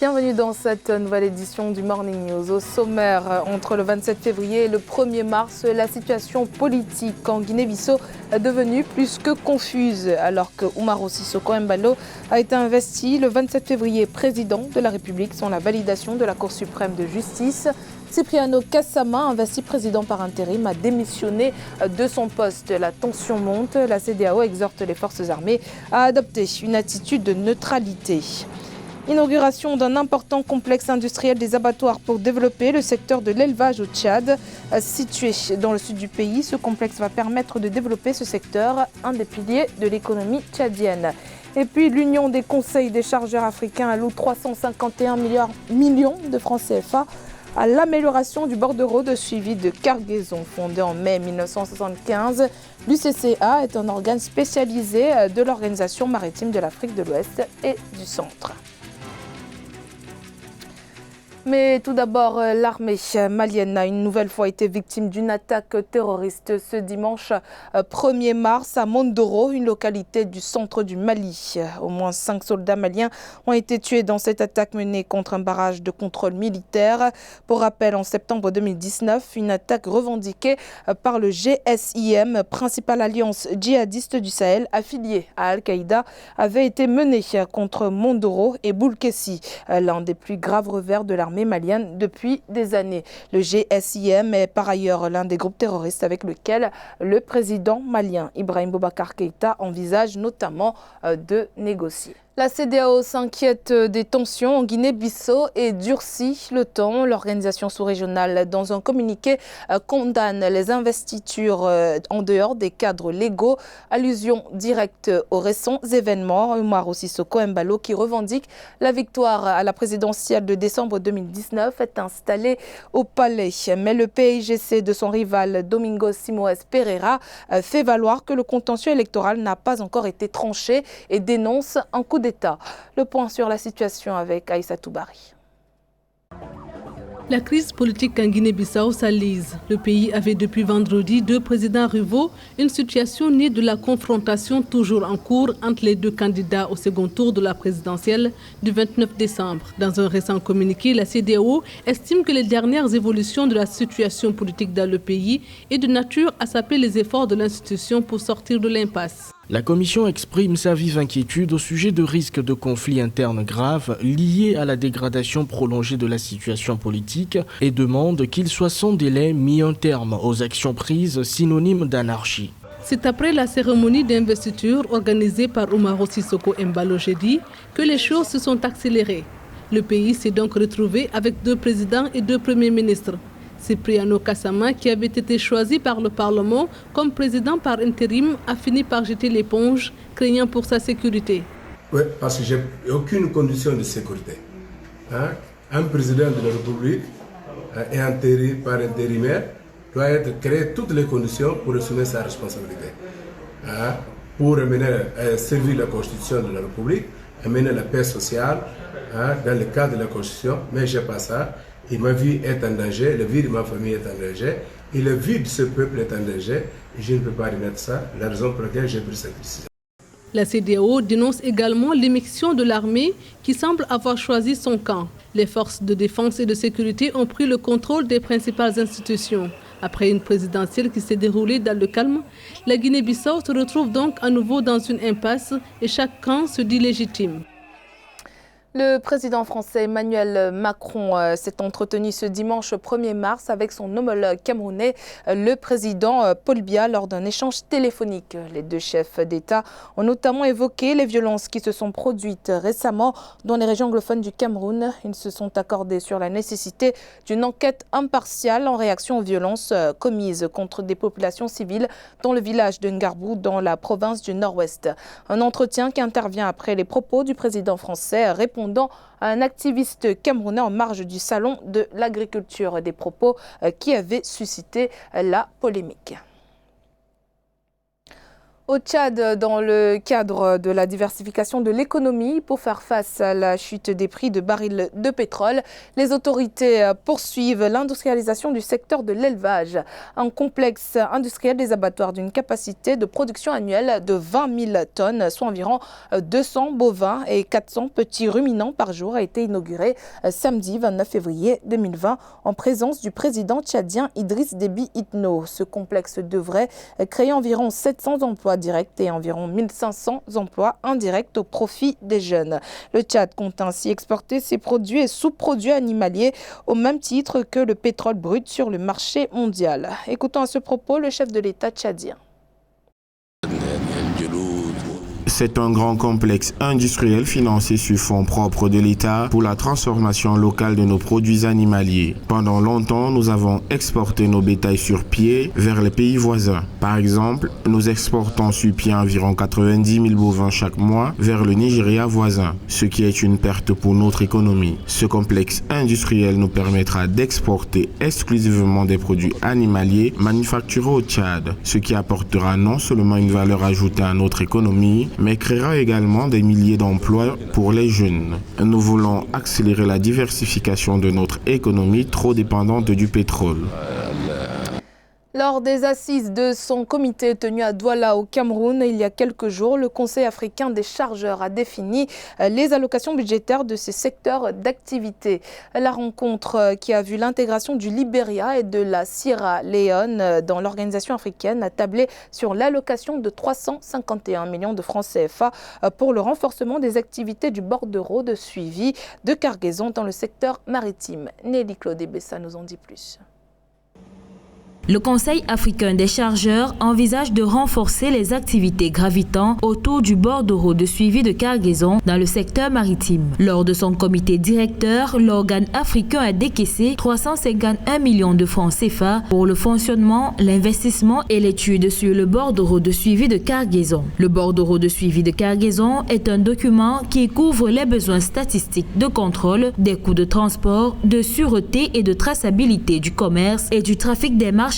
Bienvenue dans cette nouvelle édition du Morning News. Au sommaire, entre le 27 février et le 1er mars, la situation politique en Guinée-Bissau est devenue plus que confuse alors que Umaro Sissoco Embalo a été investi le 27 février président de la République sans la validation de la Cour suprême de justice. Cipriano Kassama, investi président par intérim, a démissionné de son poste. La tension monte. La CEDEAO exhorte les forces armées à adopter une attitude de neutralité. Inauguration d'un important complexe industriel des abattoirs pour développer le secteur de l'élevage au Tchad. Situé dans le sud du pays, ce complexe va permettre de développer ce secteur, un des piliers de l'économie tchadienne. Et puis l'Union des conseils des chargeurs africains alloue 351 millions de francs CFA à l'amélioration du bordereau de suivi de cargaison. Fondé en mai 1975, l'UCCA est un organe spécialisé de l'Organisation maritime de l'Afrique de l'Ouest et du Centre. Mais tout d'abord, l'armée malienne a une nouvelle fois été victime d'une attaque terroriste ce dimanche 1er mars à Mondoro, une localité du centre du Mali. Au moins 5 soldats maliens ont été tués dans cette attaque menée contre un barrage de contrôle militaire. Pour rappel, en septembre 2019, une attaque revendiquée par le GSIM, principale alliance djihadiste du Sahel affiliée à Al-Qaïda, avait été menée contre Mondoro et Boulkessi, l'un des plus graves revers de l'armée malienne depuis des années. Le GSIM est par ailleurs l'un des groupes terroristes avec lequel le président malien Ibrahim Boubacar Keïta envisage notamment de négocier. La CEDEAO s'inquiète des tensions en Guinée-Bissau et durcit le ton. L'organisation sous-régionale, dans un communiqué, condamne les investitures en dehors des cadres légaux. Allusion directe aux récents événements. Umaro Sissoco Embalo, qui revendique la victoire à la présidentielle de décembre 2019, est installé au palais. Mais le PIGC de son rival Domingos Simoes Pereira fait valoir que le contentieux électoral n'a pas encore été tranché et dénonce un coup d'État. Le point sur la situation avec Aïssatou Bari. La crise politique en Guinée-Bissau s'alise. Le pays avait depuis vendredi 2 présidents rivaux, une situation née de la confrontation toujours en cours entre les 2 candidats au second tour de la présidentielle du 29 décembre. Dans un récent communiqué, la CEDEAO estime que les dernières évolutions de la situation politique dans le pays est de nature à saper les efforts de l'institution pour sortir de l'impasse. La Commission exprime sa vive inquiétude au sujet de risques de conflits internes graves liés à la dégradation prolongée de la situation politique et demande qu'il soit sans délai mis un terme aux actions prises synonymes d'anarchie. C'est après la cérémonie d'investiture organisée par Umaro Sissoco Embalo jeudi que les choses se sont accélérées. Le pays s'est donc retrouvé avec 2 présidents et 2 premiers ministres. Cipriano Kassama, qui avait été choisi par le Parlement comme président par intérim, a fini par jeter l'éponge, craignant pour sa sécurité. Oui, parce que j'ai aucune condition de sécurité. Un président de la République et par intérimaire doit être créé toutes les conditions pour assumer sa responsabilité. Pour servir la Constitution de la République, amener la paix sociale dans le cadre de la Constitution, mais je n'ai pas ça. Et ma vie est en danger, la vie de ma famille est en danger, et la vie de ce peuple est en danger, et je ne peux pas remettre ça, la raison pour laquelle j'ai pris cette décision. La CEDEAO dénonce également l'émission de l'armée qui semble avoir choisi son camp. Les forces de défense et de sécurité ont pris le contrôle des principales institutions. Après une présidentielle qui s'est déroulée dans le calme, la Guinée-Bissau se retrouve donc à nouveau dans une impasse et chaque camp se dit légitime. Le président français Emmanuel Macron s'est entretenu ce dimanche 1er mars avec son homologue camerounais, le président Paul Biya, lors d'un échange téléphonique. Les 2 chefs d'État ont notamment évoqué les violences qui se sont produites récemment dans les régions anglophones du Cameroun. Ils se sont accordés sur la nécessité d'une enquête impartiale en réaction aux violences commises contre des populations civiles dans le village de Ngarbou, dans la province du Nord-Ouest. Un entretien qui intervient après les propos du président français répondant à un activiste camerounais en marge du salon de l'agriculture, des propos qui avaient suscité la polémique. Au Tchad, dans le cadre de la diversification de l'économie pour faire face à la chute des prix de barils de pétrole, les autorités poursuivent l'industrialisation du secteur de l'élevage. Un complexe industriel des abattoirs d'une capacité de production annuelle de 20 000 tonnes, soit environ 200 bovins et 400 petits ruminants par jour, a été inauguré samedi 29 février 2020 en présence du président tchadien Idriss Déby Itno. Ce complexe devrait créer environ 700 emplois directs et environ 1500 emplois indirects au profit des jeunes. Le Tchad compte ainsi exporter ses produits et sous-produits animaliers au même titre que le pétrole brut sur le marché mondial. Écoutons à ce propos le chef de l'État tchadien. C'est un grand complexe industriel financé sur fonds propres de l'État pour la transformation locale de nos produits animaliers. Pendant longtemps, nous avons exporté nos bétails sur pied vers les pays voisins. Par exemple, nous exportons sur pied environ 90 000 bovins chaque mois vers le Nigeria voisin, ce qui est une perte pour notre économie. Ce complexe industriel nous permettra d'exporter exclusivement des produits animaliers manufacturés au Tchad, ce qui apportera non seulement une valeur ajoutée à notre économie, mais créera également des milliers d'emplois pour les jeunes. Nous voulons accélérer la diversification de notre économie trop dépendante du pétrole. Lors des assises de son comité tenu à Douala au Cameroun il y a quelques jours, le Conseil africain des chargeurs a défini les allocations budgétaires de ces secteurs d'activité. La rencontre qui a vu l'intégration du Libéria et de la Sierra Leone dans l'organisation africaine a tablé sur l'allocation de 351 millions de francs CFA pour le renforcement des activités du bordereau de suivi de cargaison dans le secteur maritime. Nelly Claude Bessa nous en dit plus. Le Conseil africain des chargeurs envisage de renforcer les activités gravitant autour du bordereau de suivi de cargaison dans le secteur maritime. Lors de son comité directeur, l'organe africain a décaissé 351 millions de francs CFA pour le fonctionnement, l'investissement et l'étude sur le bordereau de suivi de cargaison. Le bordereau de suivi de cargaison est un document qui couvre les besoins statistiques de contrôle, des coûts de transport, de sûreté et de traçabilité du commerce et du trafic des marchandises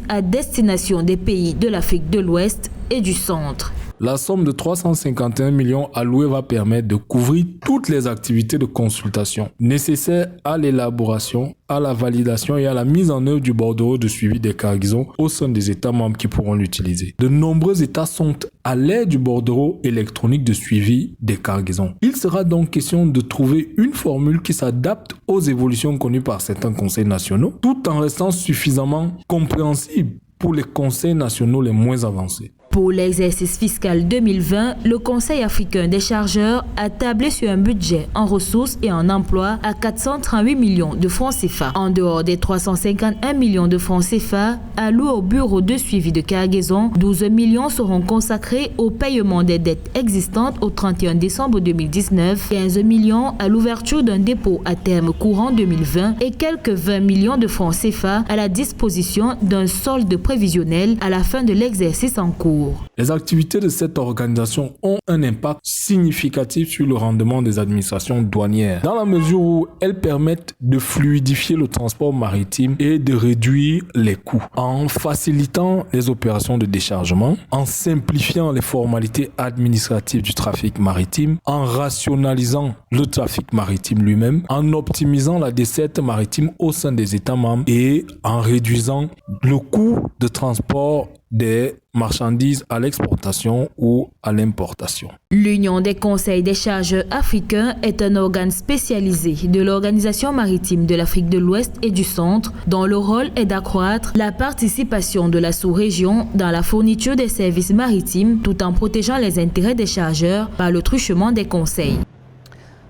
à destination des pays de l'Afrique de l'Ouest et du Centre. La somme de 351 millions allouée va permettre de couvrir toutes les activités de consultation nécessaires à l'élaboration, à la validation et à la mise en œuvre du bordereau de suivi des cargaisons au sein des États membres qui pourront l'utiliser. De nombreux États sont à l'ère du bordereau électronique de suivi des cargaisons. Il sera donc question de trouver une formule qui s'adapte aux évolutions connues par certains conseils nationaux, tout en restant suffisamment compréhensible pour les conseils nationaux les moins avancés. Pour l'exercice fiscal 2020, le Conseil africain des chargeurs a tablé sur un budget en ressources et en emplois à 438 millions de francs CFA. En dehors des 351 millions de francs CFA alloués au bureau de suivi de cargaison, 12 millions seront consacrés au paiement des dettes existantes au 31 décembre 2019, 15 millions à l'ouverture d'un dépôt à terme courant 2020 et quelques 20 millions de francs CFA à la disposition d'un solde prévisionnel à la fin de l'exercice en cours. Les activités de cette organisation ont un impact significatif sur le rendement des administrations douanières, dans la mesure où elles permettent de fluidifier le transport maritime et de réduire les coûts, en facilitant les opérations de déchargement, en simplifiant les formalités administratives du trafic maritime, en rationalisant le trafic maritime lui-même, en optimisant la desserte maritime au sein des États membres et en réduisant le coût de transport des marchandises à l'exportation ou à l'importation. L'Union des conseils des chargeurs africains est un organe spécialisé de l'Organisation maritime de l'Afrique de l'Ouest et du Centre, dont le rôle est d'accroître la participation de la sous-région dans la fourniture des services maritimes tout en protégeant les intérêts des chargeurs par le truchement des conseils.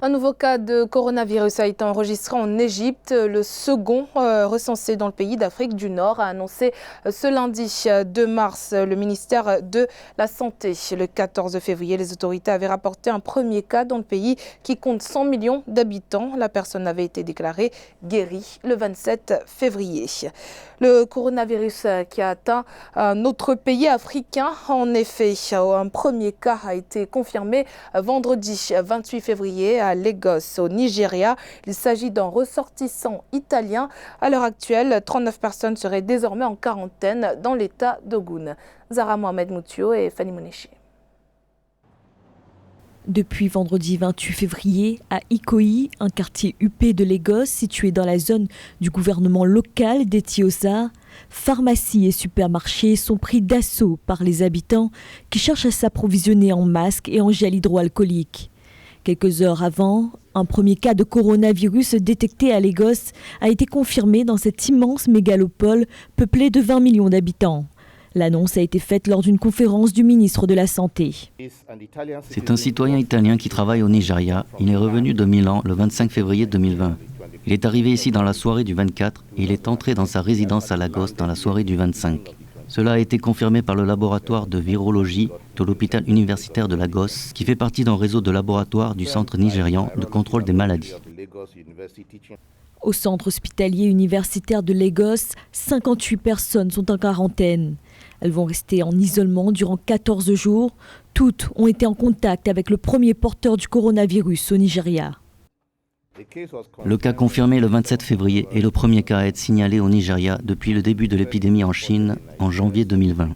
Un nouveau cas de coronavirus a été enregistré en Égypte. Le second recensé dans le pays d'Afrique du Nord a annoncé ce lundi 2 mars le ministère de la Santé. Le 14 février, les autorités avaient rapporté un premier cas dans le pays qui compte 100 millions d'habitants. La personne avait été déclarée guérie le 27 février. Le coronavirus qui a atteint un autre pays africain, en effet, un premier cas a été confirmé vendredi 28 février à Lagos, au Nigeria. Il s'agit d'un ressortissant italien. À l'heure actuelle, 39 personnes seraient désormais en quarantaine dans l'état d'Ogun. Zara Mohamed Moutio et Fanny Monéché. Depuis vendredi 28 février, à Ikoyi, un quartier huppé de Lagos situé dans la zone du gouvernement local d'Etiosa, pharmacies et supermarchés sont pris d'assaut par les habitants qui cherchent à s'approvisionner en masques et en gel hydroalcoolique. Quelques heures avant, un premier cas de coronavirus détecté à Lagos a été confirmé dans cette immense mégalopole peuplée de 20 millions d'habitants. L'annonce a été faite lors d'une conférence du ministre de la Santé. C'est un citoyen italien qui travaille au Nigeria. Il est revenu de Milan le 25 février 2020. Il est arrivé ici dans la soirée du 24 et il est entré dans sa résidence à Lagos dans la soirée du 25. Cela a été confirmé par le laboratoire de virologie de l'hôpital universitaire de Lagos, qui fait partie d'un réseau de laboratoires du Centre nigérian de contrôle des maladies. Au centre hospitalier universitaire de Lagos, 58 personnes sont en quarantaine. Elles vont rester en isolement durant 14 jours. Toutes ont été en contact avec le premier porteur du coronavirus au Nigeria. Le cas confirmé le 27 février est le premier cas à être signalé au Nigeria depuis le début de l'épidémie en Chine en janvier 2020.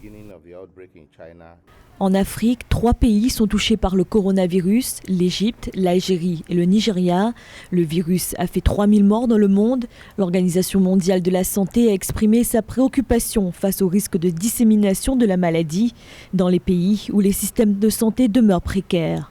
En Afrique, 3 pays sont touchés par le coronavirus, l'Égypte, l'Algérie et le Nigeria. Le virus a fait 3000 morts dans le monde. L'Organisation mondiale de la santé a exprimé sa préoccupation face au risque de dissémination de la maladie dans les pays où les systèmes de santé demeurent précaires.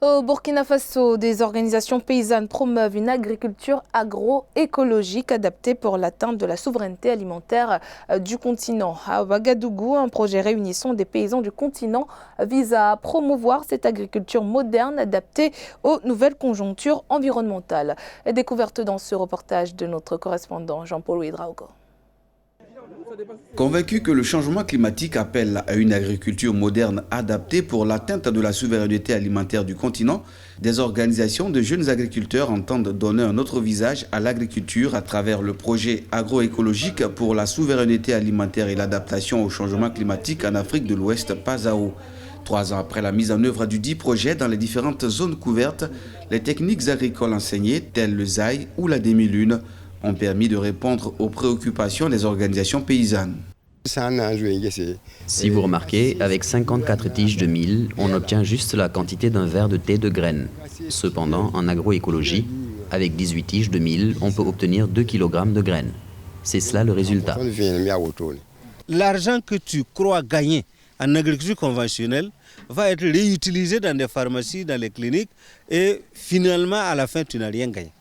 Au Burkina Faso, des organisations paysannes promeuvent une agriculture agroécologique adaptée pour l'atteinte de la souveraineté alimentaire du continent. À Ouagadougou, un projet réunissant des paysans du continent vise à promouvoir cette agriculture moderne adaptée aux nouvelles conjonctures environnementales. Découverte dans ce reportage de notre correspondant Jean-Paul Ouidraogo. Convaincu que le changement climatique appelle à une agriculture moderne adaptée pour l'atteinte de la souveraineté alimentaire du continent, des organisations de jeunes agriculteurs entendent donner un autre visage à l'agriculture à travers le projet agroécologique pour la souveraineté alimentaire et l'adaptation au changement climatique en Afrique de l'Ouest, PASAO. 3 ans après la mise en œuvre du dit projet dans les différentes zones couvertes, les techniques agricoles enseignées, telles le zaï ou la demi-lune, ont permis de répondre aux préoccupations des organisations paysannes. Si vous remarquez, avec 54 tiges de mil, on obtient juste la quantité d'un verre de thé de graines. Cependant, en agroécologie, avec 18 tiges de mil, on peut obtenir 2 kg de graines. C'est cela le résultat. L'argent que tu crois gagner en agriculture conventionnelle va être réutilisé dans des pharmacies, dans les cliniques, et finalement, à la fin, tu n'as rien gagné.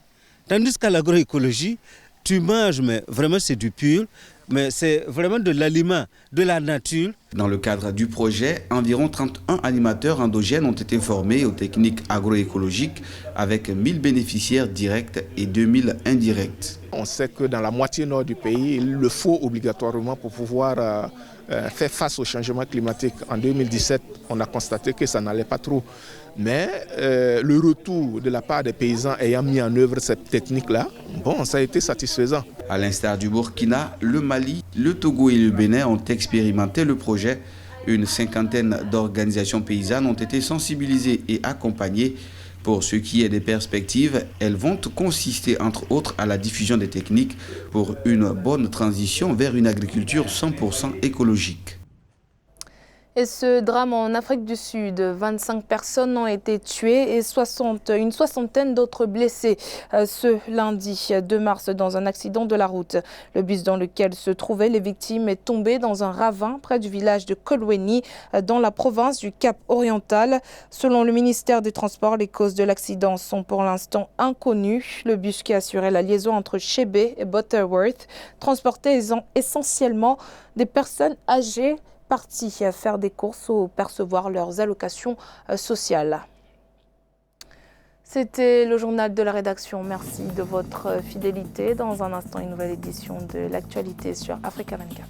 Tandis qu'à l'agroécologie, tu manges, mais vraiment c'est du pur, mais c'est vraiment de l'aliment, de la nature. Dans le cadre du projet, environ 31 animateurs endogènes ont été formés aux techniques agroécologiques avec 1000 bénéficiaires directs et 2000 indirects. On sait que dans la moitié nord du pays, il le faut obligatoirement pour pouvoir faire face au changement climatique. En 2017, on a constaté que ça n'allait pas trop. Mais le retour de la part des paysans ayant mis en œuvre cette technique-là, bon, ça a été satisfaisant. À l'instar du Burkina, le Mali, le Togo et le Bénin ont expérimenté le projet. Une 50aine d'organisations paysannes ont été sensibilisées et accompagnées. Pour ce qui est des perspectives, elles vont consister entre autres à la diffusion des techniques pour une bonne transition vers une agriculture 100% écologique. Et ce drame en Afrique du Sud, 25 personnes ont été tuées et une soixantaine d'autres blessées ce lundi 2 mars dans un accident de la route. Le bus dans lequel se trouvaient les victimes est tombé dans un ravin près du village de Kolweni dans la province du Cap-Oriental. Selon le ministère des Transports, les causes de l'accident sont pour l'instant inconnues. Le bus qui assurait la liaison entre Chébé et Butterworth transportait essentiellement des personnes âgées partis à faire des courses ou percevoir leurs allocations sociales. C'était le journal de la rédaction. Merci de votre fidélité. Dans un instant, une nouvelle édition de l'actualité sur Africa 24.